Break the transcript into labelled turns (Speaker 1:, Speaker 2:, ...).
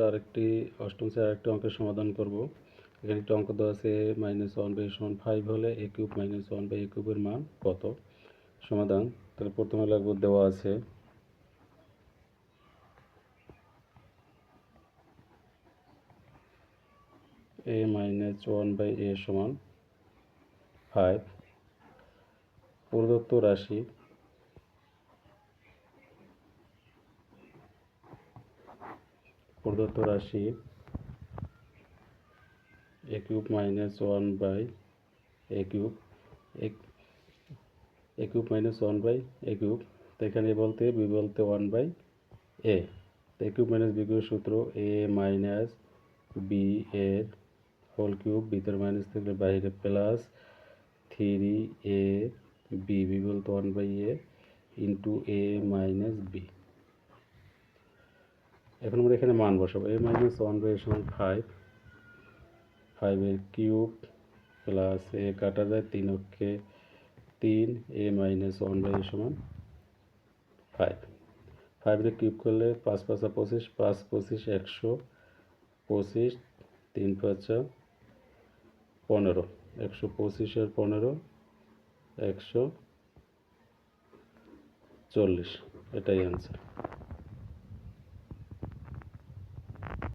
Speaker 1: আমরা অষ্টম শ্রেণীর আরেকটি অঙ্কের সমাধান করব। এখানে একটা অঙ্ক দেওয়া আছে -1/5 হলে a³ - 1/a³ এর মান কত? সমাধান। তাহলে প্রথমে লাগবে, দেওয়া আছে a - 1/a সমান 5। প্রদত্ত রাশি a³ - 1/a³, a³ - 1/a³, তো এখানে বলতে b বলতে 1/a। তো a³ - b³ সূত্র a - b এর হোল কিউব, ভিতরে মাইনাস থাকলে বাইরে প্লাস 3ab, b বলতে 1/a ইন্টু a - b। এখন আমরা এখানে মান বসাবো। a - 1/a সমান 5, 5 এর কিউব প্লাস a কাটা যায় 3 অক্ষে 3, a - 1/a সমান 5। 5 এর কিউব করলে 5 5 25, 5 25 125, 3 5 15, 125 আর 15 140, এটাই অ্যান্সার।